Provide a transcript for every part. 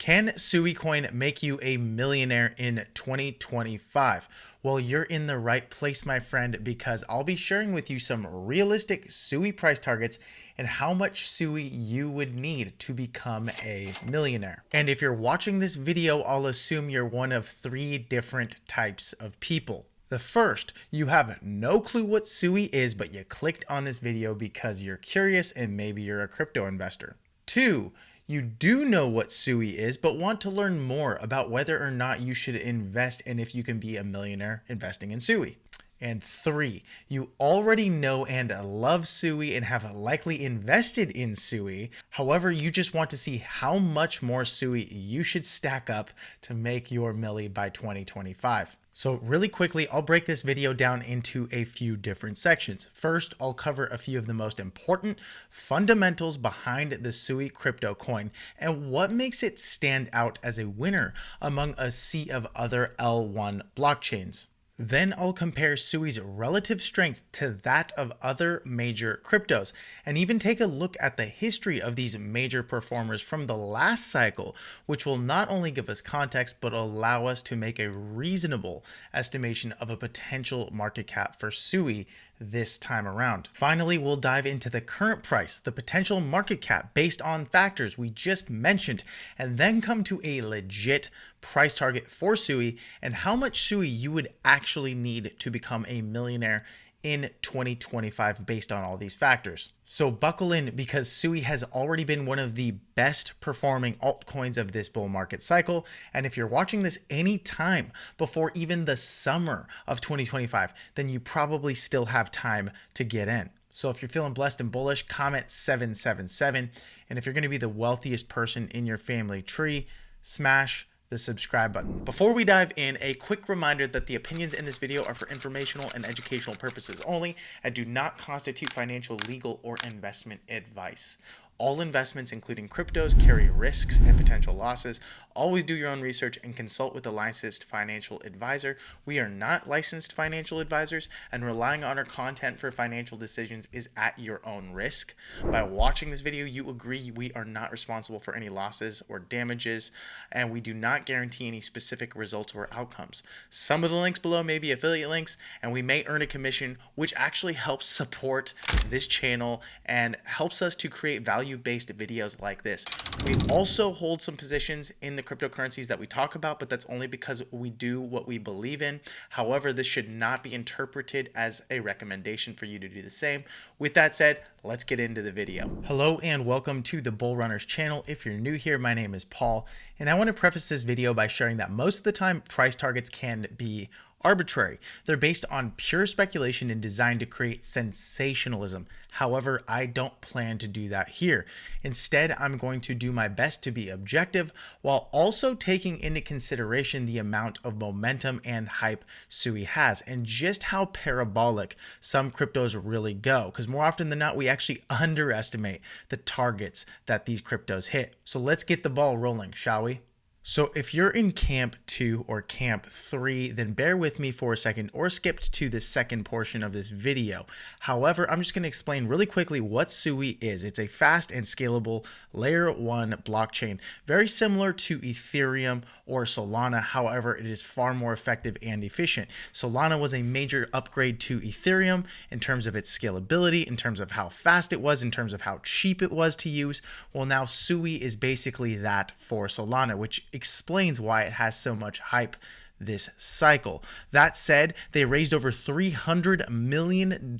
Can SUI coin make you a millionaire in 2025? Well, you're in the right place, my friend, because I'll be sharing with you some realistic SUI price targets and how much SUI you would need to become a millionaire. And if you're watching this video, I'll assume you're one of three different types of people. The first, you have no clue what SUI is, but you clicked on this video because you're curious and maybe you're a crypto investor. Two, you do know what SUI is, but want to learn more about whether or not you should invest and if you can be a millionaire investing in SUI. And three, you already know and love SUI and have likely invested in SUI. However, you just want to see how much more SUI you should stack up to make your milli by 2025. So really quickly, I'll break this video down into a few different sections. First, I'll cover a few of the most important fundamentals behind the SUI crypto coin and what makes it stand out as a winner among a sea of other L1 blockchains. Then I'll compare SUI's relative strength to that of other major cryptos and even take a look at the history of these major performers from the last cycle, which will not only give us context, but allow us to make a reasonable estimation of a potential market cap for SUI this time around. Finally, we'll dive into the current price, the potential market cap based on factors we just mentioned, and then come to a legit price target for SUI and how much SUI you would actually need to become a millionaire in 2025 based on all these factors. So buckle in, because SUI has already been one of the best performing altcoins of this bull market cycle. And if you're watching this anytime before even the summer of 2025, then you probably still have time to get in. So if you're feeling blessed and bullish, comment 777. And if you're going to be the wealthiest person in your family tree, smash the subscribe button. Before we dive in, a quick reminder that the opinions in this video are for informational and educational purposes only and do not constitute financial, legal, or investment advice. All investments, including cryptos, carry risks and potential losses. Always do your own research and consult with a licensed financial advisor. We are not licensed financial advisors, and relying on our content for financial decisions is at your own risk. By watching this video, you agree we are not responsible for any losses or damages, and we do not guarantee any specific results or outcomes. Some of the links below may be affiliate links, and we may earn a commission, which actually helps support this channel and helps us to create value-based videos like this. We also hold some positions in the cryptocurrencies that we talk about, but that's only because we do what we believe in. However, this should not be interpreted as a recommendation for you to do the same. With that said, let's get into the video. Hello and welcome to the Bull Runners channel. If you're new here, my name is Paul, and I want to preface this video by sharing that most of the time price targets can be arbitrary. They're based on pure speculation and designed to create sensationalism. However, I don't plan to do that here. Instead, I'm going to do my best to be objective while also taking into consideration the amount of momentum and hype SUI has and just how parabolic some cryptos really go. Because more often than not, we actually underestimate the targets that these cryptos hit. So let's get the ball rolling, shall we? So if you're in camp 2 or camp 3, then bear with me for a second or skipped to the second portion of this video. However, I'm just going to explain really quickly what SUI is. It's a fast and scalable layer 1 blockchain, very similar to Ethereum or Solana. However, it is far more effective and efficient. Solana was a major upgrade to Ethereum in terms of its scalability, in terms of how fast it was, in terms of how cheap it was to use. Well, now SUI is basically that for Solana, which explains why it has so much hype this cycle. That said, they raised over $300 million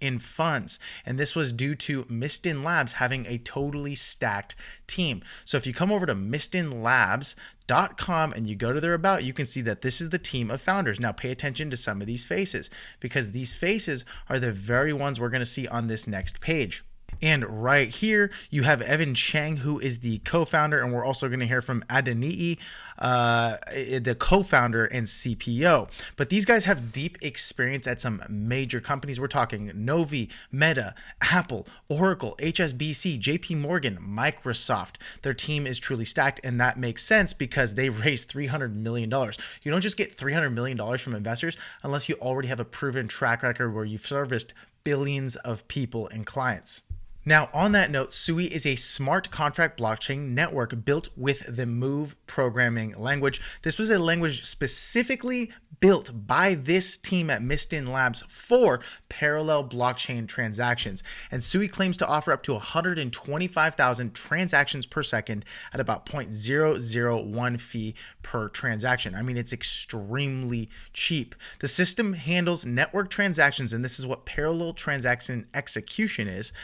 in funds, and this was due to Mistin Labs having a totally stacked team. So if you come over to mistinlabs.com and you go to their about, you can see that this is the team of founders. Now pay attention to some of these faces, because these faces are the very ones we're going to see on this next page. And right here, you have Evan Chang, who is the co-founder, and we're also going to hear from Adeniyi, the co-founder and CPO. But these guys have deep experience at some major companies. We're talking Novi, Meta, Apple, Oracle, HSBC, JP Morgan, Microsoft. Their team is truly stacked, and that makes sense because they raised $300 million. You don't just get $300 million from investors unless you already have a proven track record where you've serviced billions of people and clients. Now, on that note, SUI is a smart contract blockchain network built with the Move programming language. This was a language specifically built by this team at Mistin Labs for parallel blockchain transactions. And SUI claims to offer up to 125,000 transactions per second at about 0.001 fee per transaction. I mean, it's extremely cheap. The system handles network transactions, and this is what parallel transaction execution is.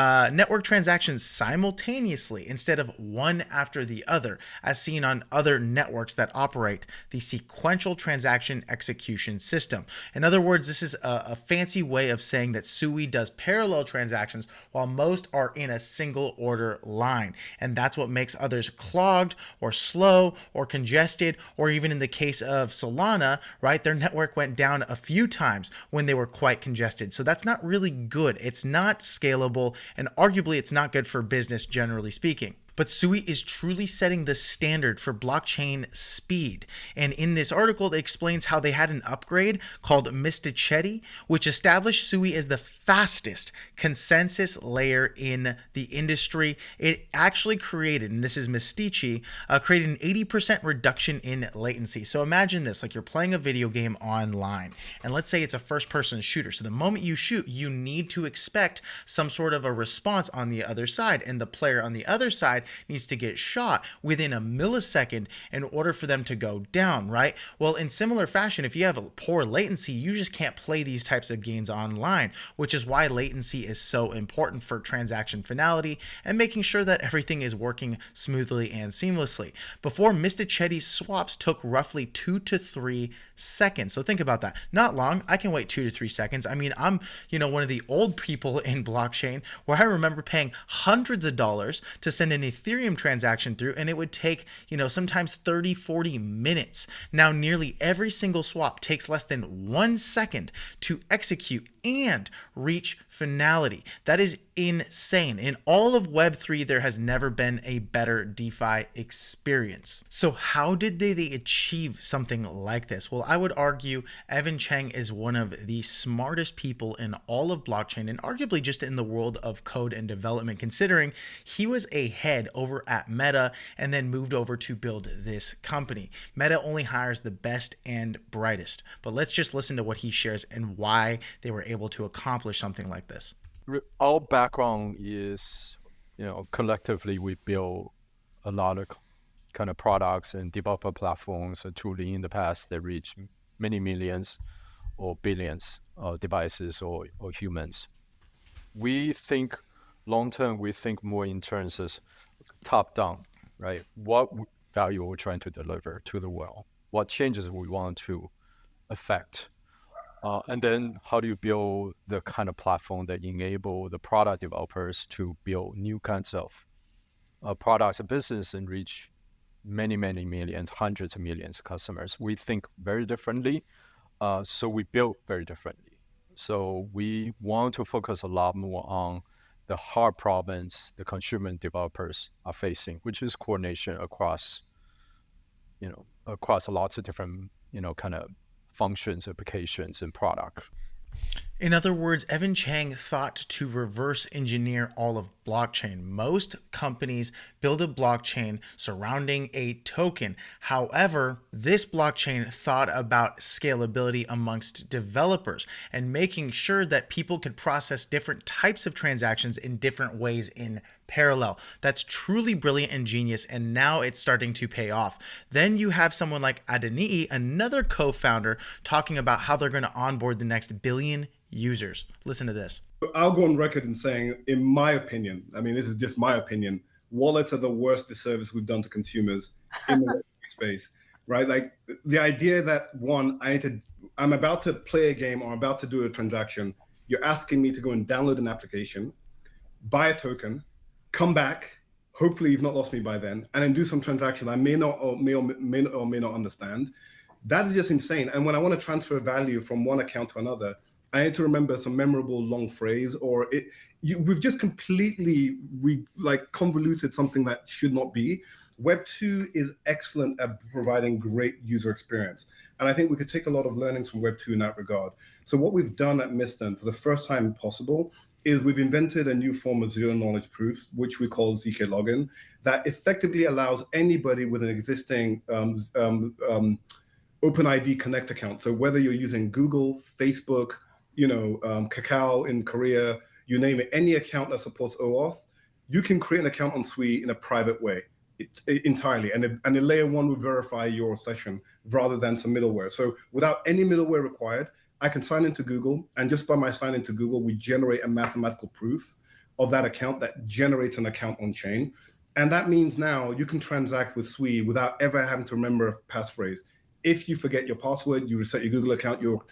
Network transactions simultaneously instead of one after the other, as seen on other networks that operate the sequential transaction execution system. In other words, this is a fancy way of saying that SUI does parallel transactions while most are in a single order line. And that's what makes others clogged or slow or congested, or even in the case of Solana, right, their network went down a few times when they were quite congested. So that's not really good. It's not scalable, and arguably it's not good for business generally speaking. But SUI is truly setting the standard for blockchain speed. And in this article, it explains how they had an upgrade called Mistichetti, which established SUI as the fastest consensus layer in the industry. It actually created, and this is Mistici, created an 80% reduction in latency. So imagine this, like you're playing a video game online, and let's say it's a first-person shooter. So the moment you shoot, you need to expect some sort of a response on the other side, and the player on the other side needs to get shot within a millisecond in order for them to go down, right? Well, in similar fashion, if you have a poor latency, you just can't play these types of games online, which is why latency is so important for transaction finality and making sure that everything is working smoothly and seamlessly. Before, Mistichetti's swaps took roughly 2 to 3 seconds. So think about that. Not long. I can wait 2 to 3 seconds. I mean, I'm, one of the old people in blockchain where I remember paying hundreds of dollars to send an Ethereum transaction through, and it would take, sometimes 30, 40 minutes. Now, nearly every single swap takes less than 1 second to execute and reach finality. That is insane. In all of Web3, there has never been a better DeFi experience. So how did they achieve something like this? Well, I would argue Evan Cheng is one of the smartest people in all of blockchain, and arguably just in the world of code and development, considering he was a head over at Meta and then moved over to build this company. Meta only hires the best and brightest. But let's just listen to what he shares and why they were able to accomplish something like this. Our background is, collectively we build a lot of kind of products and developer platforms and tooling in the past that reach many millions or billions of devices or humans. We think long-term, we think more in terms of top-down, right? What value we're trying to deliver to the world, what changes we want to affect. And then how do you build the kind of platform that enable the product developers to build new kinds of products and business and reach many, many millions, hundreds of millions of customers? We think very differently, so we build very differently. So we want to focus a lot more on the hard problems the consumer and developers are facing, which is coordination across lots of different, kind of functions, applications, and products. In other words, Evan Cheng thought to reverse engineer all of blockchain. Most companies build a blockchain surrounding a token. However, this blockchain thought about scalability amongst developers and making sure that people could process different types of transactions in different ways in parallel. That's truly brilliant and genius, and now it's starting to pay off. Then you have someone like Adeniyi, another co-founder, talking about how they're going to onboard the next billion users. Listen to this. I'll go on record in saying, in my opinion, I mean, this is just my opinion, wallets are the worst disservice we've done to consumers in the space, right? Like the idea that I'm about to play a game or about to do a transaction, you're asking me to go and download an application, buy a token, come back, hopefully you've not lost me by then, and then do some transaction I may not or may not understand. That is just insane. And when I want to transfer value from one account to another, I need to remember some memorable long phrase, or we've just completely convoluted something that should not be. Web 2 is excellent at providing great user experience. And I think we could take a lot of learnings from Web 2 in that regard. So what we've done at Mistin for the first time possible is we've invented a new form of zero knowledge proof, which we call ZK login, that effectively allows anybody with an existing OpenID Connect account. So whether you're using Google, Facebook, Kakao in Korea, you name it, any account that supports OAuth, you can create an account on SUI in a private way entirely. And the layer one will verify your session rather than some middleware. So without any middleware required, I can sign into Google, and just by my sign into Google, we generate a mathematical proof of that account that generates an account on chain. And that means now you can transact with SUI without ever having to remember a passphrase. If you forget your password, you reset your Google account, your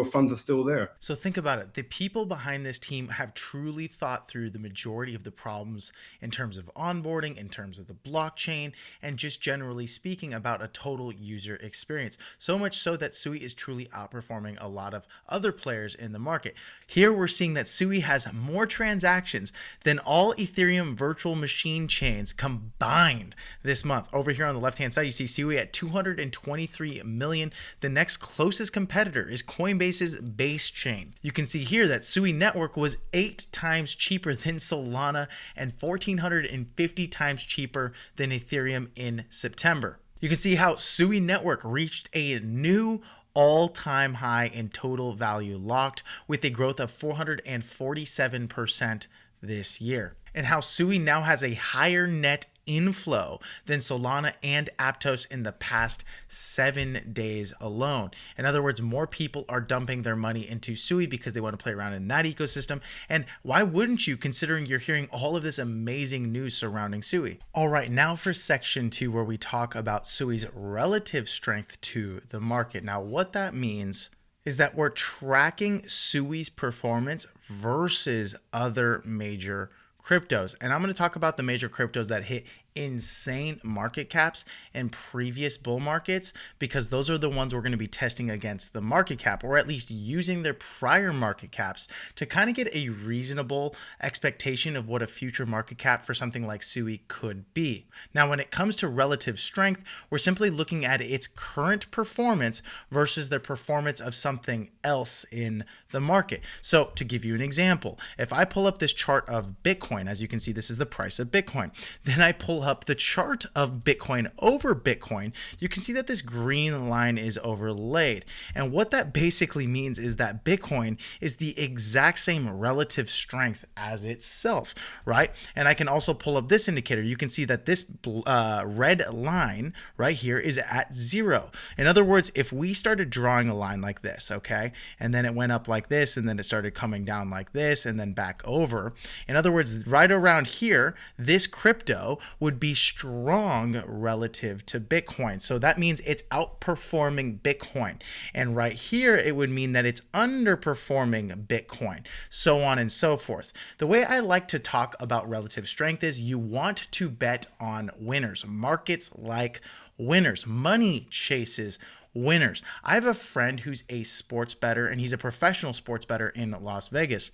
funds are still there. So think about it. The people behind this team have truly thought through the majority of the problems in terms of onboarding, in terms of the blockchain, and just generally speaking about a total user experience. So much so that SUI is truly outperforming a lot of other players in the market. Here we're seeing that SUI has more transactions than all Ethereum virtual machine chains combined this month. Over here on the left-hand side, you see SUI at 223 million. The next closest competitor is Coinbase's Base chain. You can see here that SUI network was 8 times cheaper than Solana and 1,450 times cheaper than Ethereum in September. You can see how SUI network reached a new all-time high in total value locked with a growth of 447% this year, and how SUI now has a higher net inflow than Solana and Aptos in the past 7 days alone. In other words, more people are dumping their money into SUI because they want to play around in that ecosystem. And why wouldn't you, considering you're hearing all of this amazing news surrounding SUI? All right, now for section 2, where we talk about SUI's relative strength to the market. Now, what that means is that we're tracking SUI's performance versus other major cryptos. And I'm going to talk about the major cryptos that hit insane market caps in previous bull markets, because those are the ones we're going to be testing against the market cap, or at least using their prior market caps to kind of get a reasonable expectation of what a future market cap for something like SUI could be. Now, when it comes to relative strength, we're simply looking at its current performance versus the performance of something else in the market. So to give you an example, if I pull up this chart of Bitcoin, as you can see, this is the price of Bitcoin, then I pull up the chart of Bitcoin over Bitcoin, you can see that this green line is overlaid. And what that basically means is that Bitcoin is the exact same relative strength as itself, right? And I can also pull up this indicator. You can see that this red line right here is at 0. In other words, if we started drawing a line like this, okay, and then it went up like this, and then it started coming down like this, and then back over. In other words, right around here, this crypto would be strong relative to Bitcoin. So that means it's outperforming Bitcoin. And right here, it would mean that it's underperforming Bitcoin, so on and so forth. The way I like to talk about relative strength is you want to bet on winners. Markets like winners. Money chases winners. I have a friend who's a sports bettor, and he's a professional sports bettor in Las Vegas.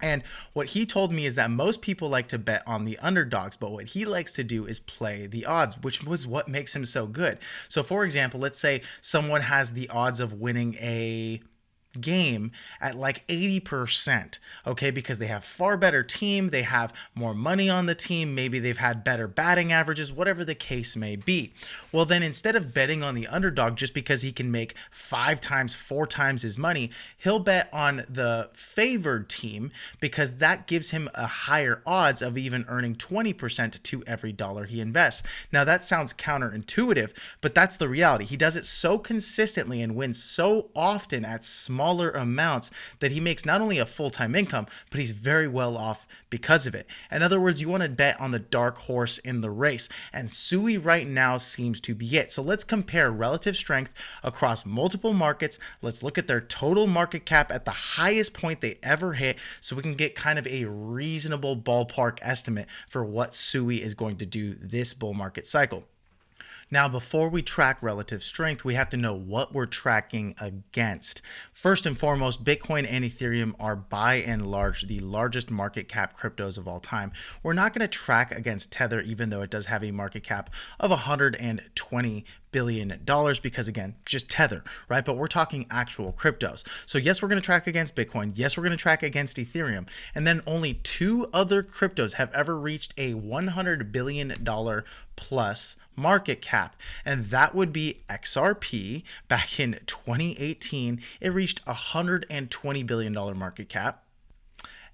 And what he told me is that most people like to bet on the underdogs, but what he likes to do is play the odds, which was what makes him so good. So for example, let's say someone has the odds of winning a game at like 80%, okay, because they have far better team, they have more money on the team, maybe they've had better batting averages, whatever the case may be. Well, then instead of betting on the underdog just because he can make 5 times, 4 times his money, he'll bet on the favored team because that gives him a higher odds of even earning 20% to every dollar he invests. Now that sounds counterintuitive, but that's the reality. He does it so consistently and wins so often at smaller amounts that he makes not only a full-time income, but he's very well off because of it. In other words, you want to bet on the dark horse in the race, and SUI right now seems to be it. So let's compare relative strength across multiple markets. Let's look at their total market cap at the highest point they ever hit, so we can get kind of a reasonable ballpark estimate for what SUI is going to do this bull market cycle. Now, before we track relative strength, we have to know what we're tracking against. First and foremost, Bitcoin and Ethereum are by and large the largest market cap cryptos of all time. We're not going to track against Tether, even though it does have a market cap of $120 billion because, again, just Tether, right? But we're talking actual cryptos. So yes, we're going to track against Bitcoin. Yes, we're going to track against Ethereum. And then only 2 other cryptos have ever reached a $100 billion plus market cap, and that would be XRP. Back in 2018, it reached $120 billion market cap.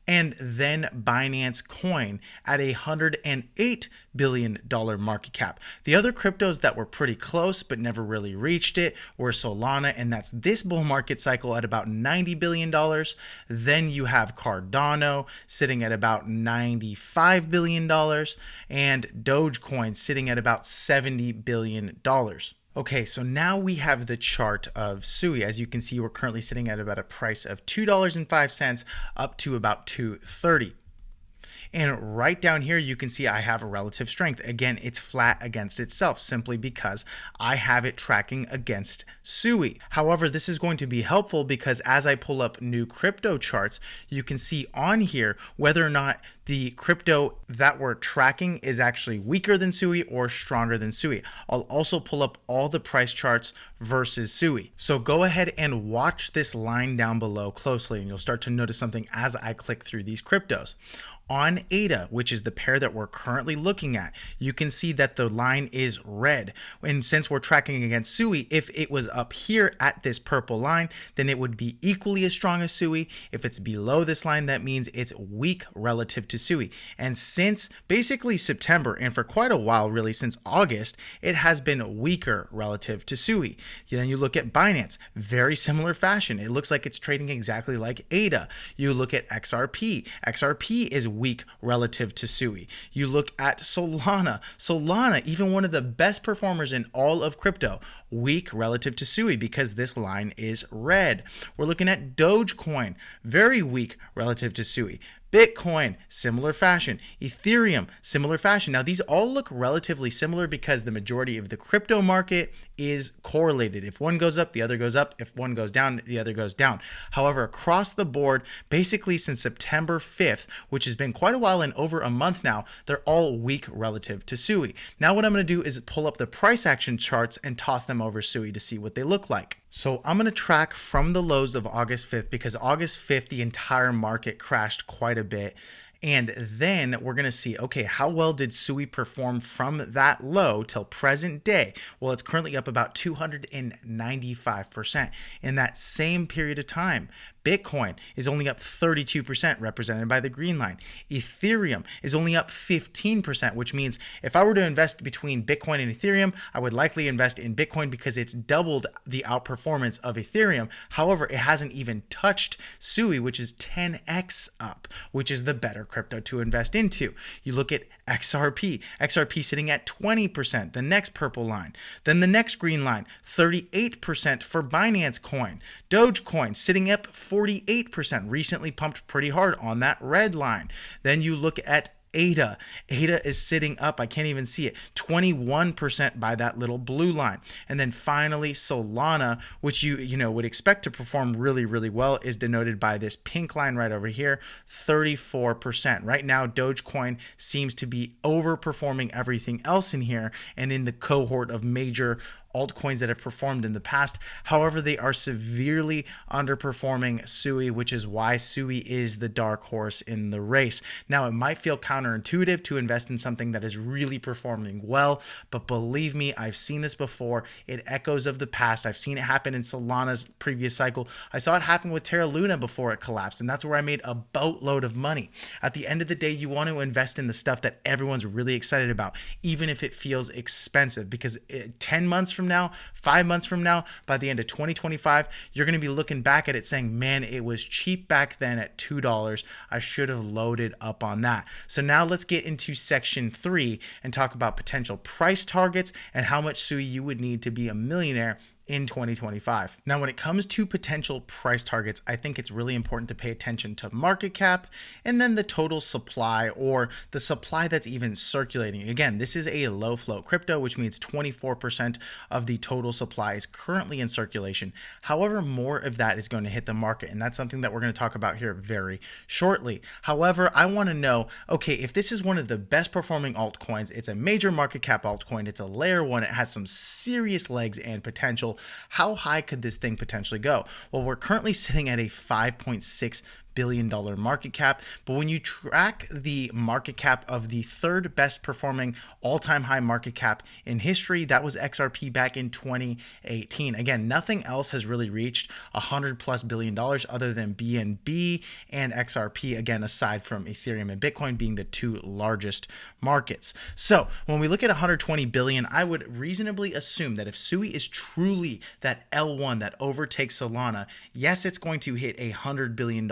And then Binance Coin at a $108 billion market cap. The other cryptos that were pretty close but never really reached it were Solana, and that's this bull market cycle at about $90 billion. Then you have Cardano sitting at about $95 billion, and Dogecoin sitting at about $70 billion. Okay, so now we have the chart of SUI. As you can see, we're currently sitting at about a price of $2.05 up to about $2.30. And right down here, you can see I have a relative strength. Again, it's flat against itself simply because I have it tracking against SUI. However, this is going to be helpful because as I pull up new crypto charts, you can see on here whether or not the crypto that we're tracking is actually weaker than SUI or stronger than SUI. I'll also pull up all the price charts versus SUI. So go ahead and watch this line down below closely, and you'll start to notice something as I click through these cryptos. On ADA, which is the pair that we're currently looking at, you can see that the line is red. And since we're tracking against SUI, if it was up here at this purple line, then it would be equally as strong as SUI. If it's below this line, that means it's weak relative to SUI. And since basically September, and for quite a while, really since August, it has been weaker relative to SUI. Then you look at Binance, very similar fashion. It looks like it's trading exactly like ADA. You look at XRP. XRP is weak relative to SUI. You look at Solana, even one of the best performers in all of crypto, weak relative to SUI because this line is red. We're looking at Dogecoin, very weak relative to SUI. Bitcoin, similar fashion. Ethereum, similar fashion. Now, these all look relatively similar because the majority of the crypto market is correlated. If one goes up, the other goes up. If one goes down, the other goes down. However, across the board, basically since September 5th, which has been quite a while and over a month now, they're all weak relative to SUI. Now, what I'm going to do is pull up the price action charts and toss them over SUI to see what they look like. So I'm going to track from the lows of August 5th because August 5th, the entire market crashed quite a bit. And then we're going to see, okay, how well did SUI perform from that low till present day? Well, it's currently up about 295% in that same period of time. Bitcoin is only up 32%, represented by the green line. Ethereum is only up 15%, which means if I were to invest between Bitcoin and Ethereum, I would likely invest in Bitcoin because it's doubled the outperformance of Ethereum. However, it hasn't even touched SUI, which is 10x up, which is the better crypto to invest into. You look at XRP sitting at 20%, the next purple line. Then the next green line, 38% for Binance Coin. Dogecoin sitting up 48%, recently pumped pretty hard on that red line. Then you look at ADA. ADA is sitting up, I can't even see it, 21% by that little blue line. And then finally Solana, which you would expect to perform really, really well, is denoted by this pink line right over here, 34%. Right now, Dogecoin seems to be overperforming everything else in here and in the cohort of major altcoins that have performed in the past. However, they are severely underperforming SUI, which is why SUI is the dark horse in the race. Now, it might feel counterintuitive to invest in something that is really performing well, but believe me, I've seen this before. It echoes of the past. I've seen it happen in Solana's previous cycle. I saw it happen with Terra Luna before it collapsed, and that's where I made a boatload of money. At the end of the day, you want to invest in the stuff that everyone's really excited about, even if it feels expensive, because 10 months from now, 5 months from now, by the end of 2025, you're going to be looking back at it saying, man, it was cheap back then at $2. I should have loaded up on that. So now let's get into section 3 and talk about potential price targets and how much SUI you would need to be a millionaire in 2025. Now, when it comes to potential price targets, I think it's really important to pay attention to market cap and then the total supply, or the supply that's even circulating. Again, this is a low float crypto, which means 24% of the total supply is currently in circulation. However, more of that is going to hit the market, and that's something that we're going to talk about here very shortly. However, I want to know, okay, if this is one of the best performing altcoins, it's a major market cap altcoin, it's a layer one, it has some serious legs and potential, how high could this thing potentially go? Well, we're currently sitting at a $5.6 billion market cap, but when you track the market cap of the third best performing all-time high market cap in history, that was XRP back in 2018. Again, nothing else has really reached $100+ billion other than BNB and XRP, again, aside from Ethereum and Bitcoin being the two largest markets. So when we look at 120 billion, I would reasonably assume that if SUI is truly that L1 that overtakes Solana, yes, it's going to hit $100 billion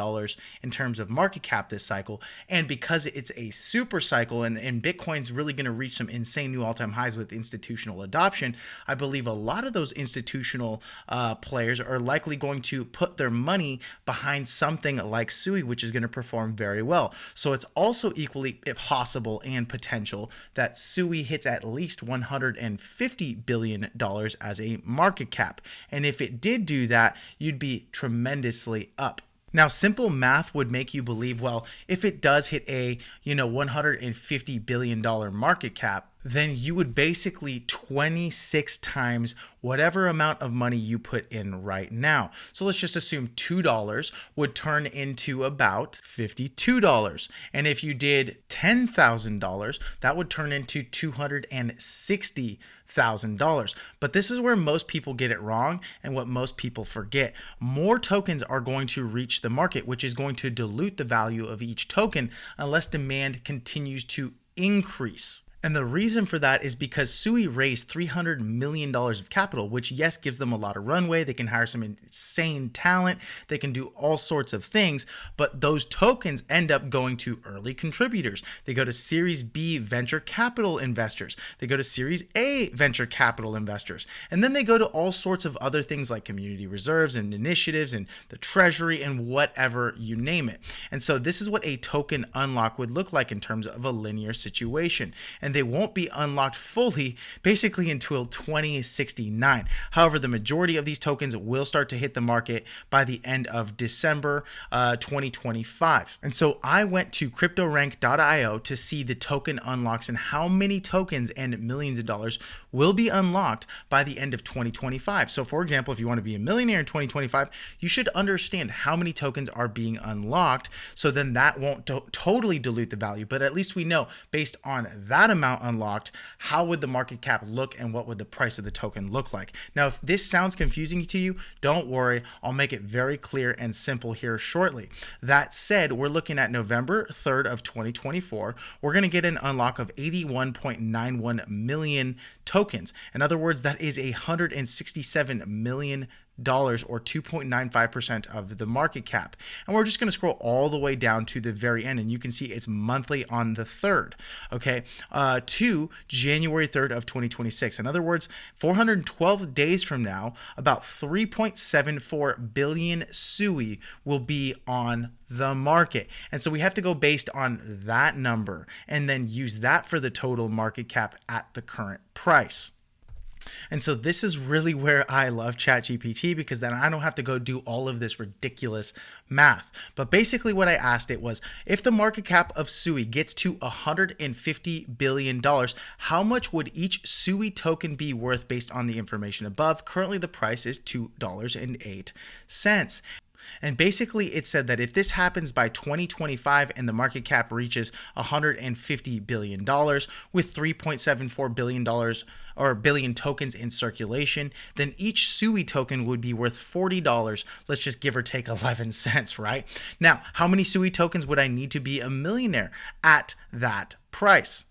in terms of market cap this cycle. And because it's a super cycle and Bitcoin's really going to reach some insane new all-time highs with institutional adoption, I believe a lot of those institutional players are likely going to put their money behind something like SUI, which is going to perform very well. So it's also equally possible and potential that SUI hits at least $150 billion as a market cap. And if it did do that, you'd be tremendously up. Now, simple math would make you believe, well, if it does hit a, $150 billion market cap, then you would basically 26 times whatever amount of money you put in right now. So let's just assume $2 would turn into about $52. And if you did $10,000, that would turn into $260,000. But this is where most people get it wrong and what most people forget. More tokens are going to reach the market, which is going to dilute the value of each token unless demand continues to increase. And the reason for that is because SUI raised $300 million of capital, which, yes, gives them a lot of runway. They can hire some insane talent. They can do all sorts of things. But those tokens end up going to early contributors. They go to Series B venture capital investors. They go to Series A venture capital investors. And then they go to all sorts of other things like community reserves and initiatives and the treasury and whatever you name it. And so this is what a token unlock would look like in terms of a linear situation. And they won't be unlocked fully basically until 2069. However, the majority of these tokens will start to hit the market by the end of December 2025. And so I went to cryptorank.io to see the token unlocks and how many tokens and millions of dollars will be unlocked by the end of 2025. So for example, if you want to be a millionaire in 2025, you should understand how many tokens are being unlocked. So then that won't totally dilute the value, but at least we know based on that amount unlocked, how would the market cap look and what would the price of the token look like? Now, if this sounds confusing to you, don't worry. I'll make it very clear and simple here shortly. That said, we're looking at November 3rd of 2024. We're going to get an unlock of 81.91 million tokens. In other words, that is $167 million or 2.95% of the market cap. And we're just going to scroll all the way down to the very end, and you can see it's monthly on the 3rd, okay, to January 3rd of 2026. In other words, 412 days from now, about 3.74 billion SUI will be on the market. And so we have to go based on that number and then use that for the total market cap at the current price. And so this is really where I love ChatGPT, because then I don't have to go do all of this ridiculous math. But basically what I asked it was, if the market cap of SUI gets to $150 billion, how much would each SUI token be worth based on the information above? Currently the price is $2.08. And basically it said that if this happens by 2025 and the market cap reaches $150 billion with $3.74 billion or billion tokens in circulation, then each SUI token would be worth $40. Let's just give or take 11 cents, right? Now, how many SUI tokens would I need to be a millionaire at that price?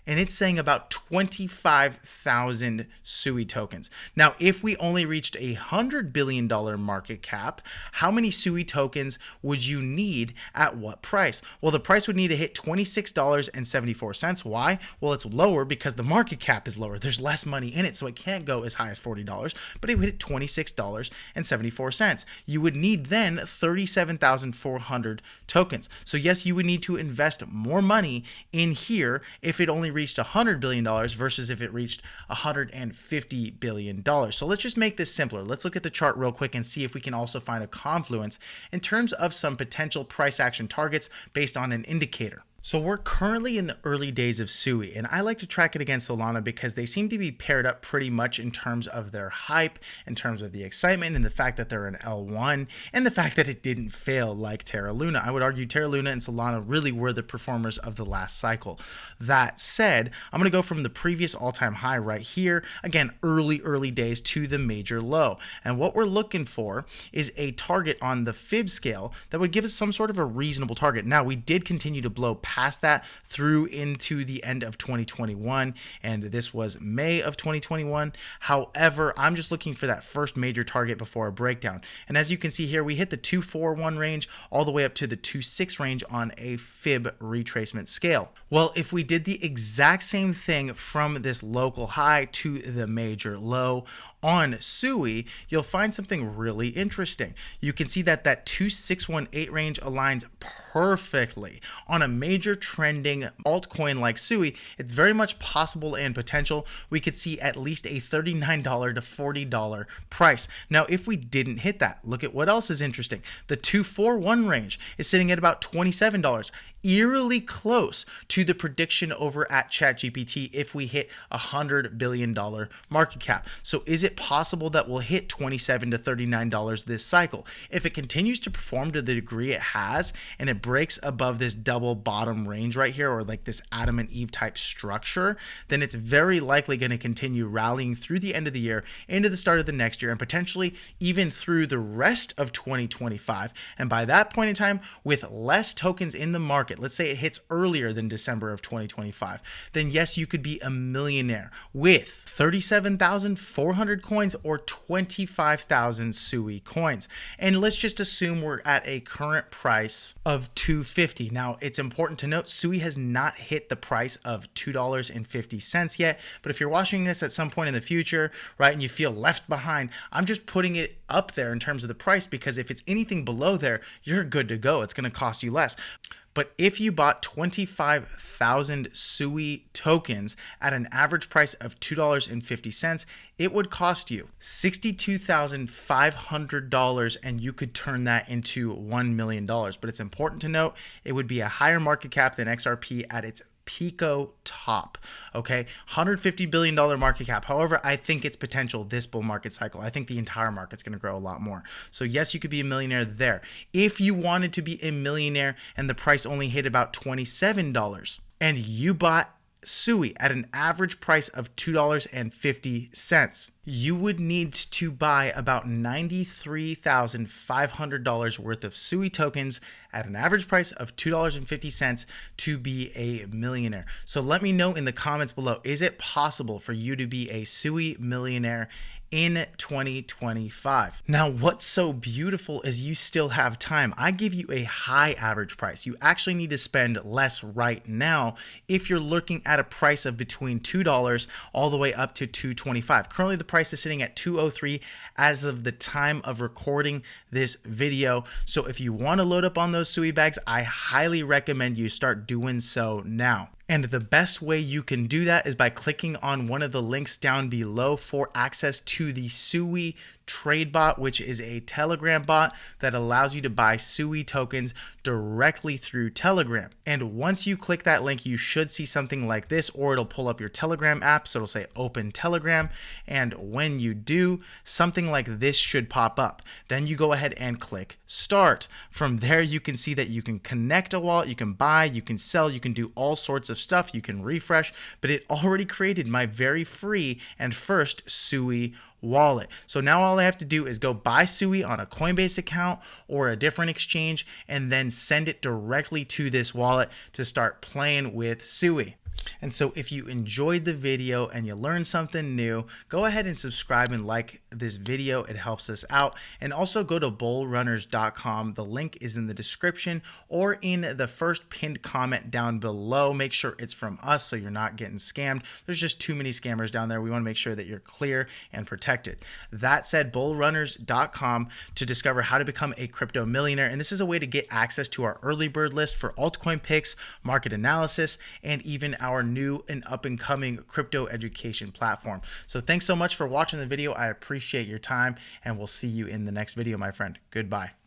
and it's saying about 25,000 SUI tokens. Now, if we only reached $100 billion market cap, how many SUI tokens would you need at what price? Well, the price would need to hit $26.74. Why? Well, it's lower because the market cap is lower. There's less money in it, so it can't go as high as $40, but it would hit $26.74. You would need then 37,400 tokens. So yes, you would need to invest more money in here if it only reached $100 billion versus if it reached $150 billion. So let's just make this simpler. Let's look at the chart real quick and see if we can also find a confluence in terms of some potential price action targets based on an indicator. So we're currently in the early days of SUI, and I like to track it against Solana because they seem to be paired up pretty much in terms of their hype, in terms of the excitement, and the fact that they're an L1, and the fact that it didn't fail like Terra Luna. I would argue Terra Luna and Solana really were the performers of the last cycle. That said, I'm going to go from the previous all-time high right here, again, early days, to the major low. And what we're looking for is a target on the fib scale that would give us some sort of a reasonable target. Now, we did continue to blow past that through into the end of 2021, and this was May of 2021. However, I'm just looking for that first major target before a breakdown. And as you can see here, we hit the 241 range all the way up to the 26 range on a fib retracement scale. Well, if we did the exact same thing from this local high to the major low on SUI, you'll find something really interesting. You can see that that 2618 range aligns perfectly on a major trending altcoin like SUI. It's very much possible and potential we could see at least a $39 to $40 price. Now, if we didn't hit that, look at what else is interesting. The 241 range is sitting at about $27, eerily close to the prediction over at ChatGPT if we hit $100 billion market cap. So is it possible that we'll hit $27 to $39 this cycle? If it continues to perform to the degree it has, and it breaks above this double bottom range right here, or like this Adam and Eve type structure, then it's very likely going to continue rallying through the end of the year, into the start of the next year, and potentially even through the rest of 2025. And by that point in time, with less tokens in the market, let's say it hits earlier than December of 2025, then yes, you could be a millionaire with 37,400 coins or 25,000 SUI coins. And let's just assume we're at a current price of $2.50. Now, it's important to note SUI has not hit the price of $2.50 yet, but if you're watching this at some point in the future, right, and you feel left behind, I'm just putting it up there in terms of the price, because if it's anything below there, you're good to go. It's going to cost you less. But if you bought 25,000 SUI tokens at an average price of $2.50, it would cost you $62,500, and you could turn that into $1 million. But it's important to note, it would be a higher market cap than XRP at its Pico top. Okay, $150 billion market cap. However, I think its potential this bull market cycle, I think the entire market's going to grow a lot more. So yes, you could be a millionaire there. If you wanted to be a millionaire and the price only hit about $27 and you bought SUI at an average price of $2.50, you would need to buy about $93,500 worth of SUI tokens at an average price of $2.50 to be a millionaire. So let me know in the comments below, is it possible for you to be a SUI millionaire in 2025? Now, what's so beautiful is you still have time. I give you a high average price. You actually need to spend less right now if you're looking at a price of between $2 all the way up to $2.25. Currently, the price is sitting at $2.03 as of the time of recording this video. So if you want to load up on those SUI bags, I highly recommend you start doing so now. And the best way you can do that is by clicking on one of the links down below for access to the SUI trade bot, which is a Telegram bot that allows you to buy SUI tokens directly through Telegram. And once you click that link, you should see something like this, or it'll pull up your Telegram app. So it'll say open Telegram. And when you do, something like this should pop up. Then you go ahead and click start. From there, you can see that you can connect a wallet, you can buy, you can sell, you can do all sorts of stuff, you can refresh, but it already created my very free and first SUI wallet. So now all I have to do is go buy SUI on a Coinbase account or a different exchange, and then send it directly to this wallet to start playing with SUI. And so if you enjoyed the video and you learned something new, go ahead and subscribe and like this video. It helps us out. And also go to bullrunners.com. The link is in the description or in the first pinned comment down below. Make sure it's from us so you're not getting scammed. There's just too many scammers down there. We want to make sure that you're clear and protected. That said, bullrunners.com to discover how to become a crypto millionaire. And this is a way to get access to our early bird list for altcoin picks, market analysis, and even our new and up and coming crypto education platform. So thanks so much for watching the video. I appreciate your time, and we'll see you in the next video, my friend. Goodbye.